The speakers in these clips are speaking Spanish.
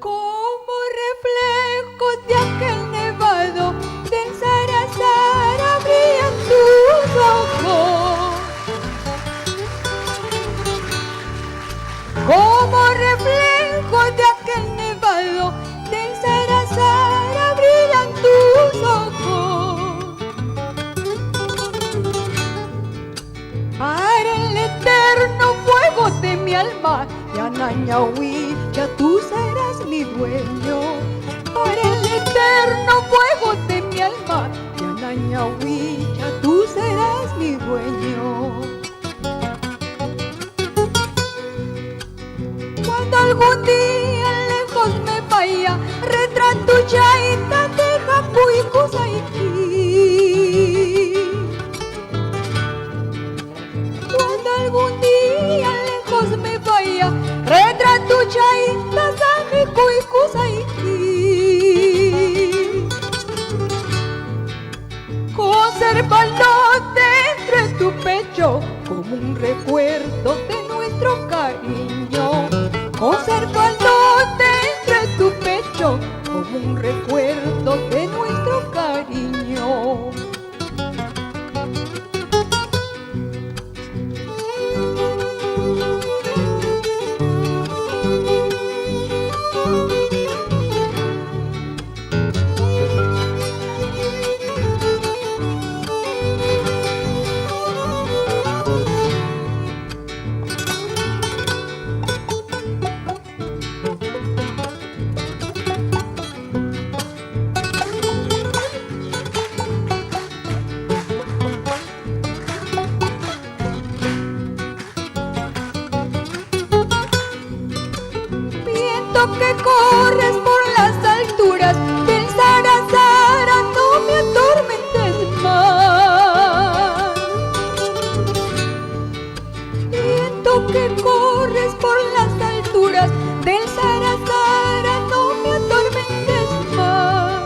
Como reflejos de aquel nevado del Sarasara brillan tus ojos. Como reflejos de aquel nevado del Sarasara brillan tus ojos. Para el eterno fuego de mi alma, Yananyahui, ya tú serás mi dueño. Para el eterno fuego de mi alma, Yananyahui, ya tú serás mi dueño. Cuando algún día lejos me vaya, retratuchaita de Japuicusaiki. Cuando algún día lejos me vaya, retratuchaita de Japuicusaiki. Consérvalo dentro de tu pecho como un recuerdo de nuestro cariño. Consérvalo dentro de tu pecho como un recuerdo de nuestro cariño. Que corres por las alturas del Sarasara, no me atormentes más. Viento que corres por las alturas del Sarasara, no me atormentes más.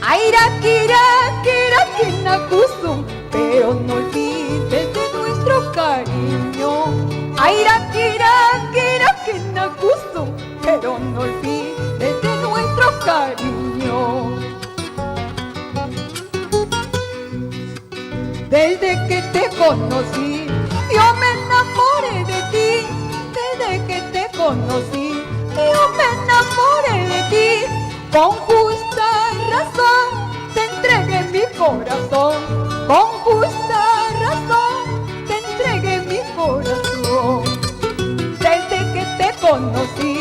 Aira, kira, kira, kinakusum, pero no olvides de nuestro cariño. Aira, kira, kira, kinakusum, pero no olvides de nuestro cariño. Desde que te conocí, yo me enamoré de ti. Desde que te conocí, yo me enamoré de ti. Con justa razón te entregué mi corazón. Con justa razón te entregué mi corazón. Desde que te conocí,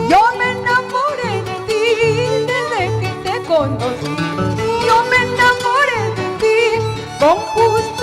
yo me enamoré de ti. Desde que te conocí, yo me enamoré de ti. Con justa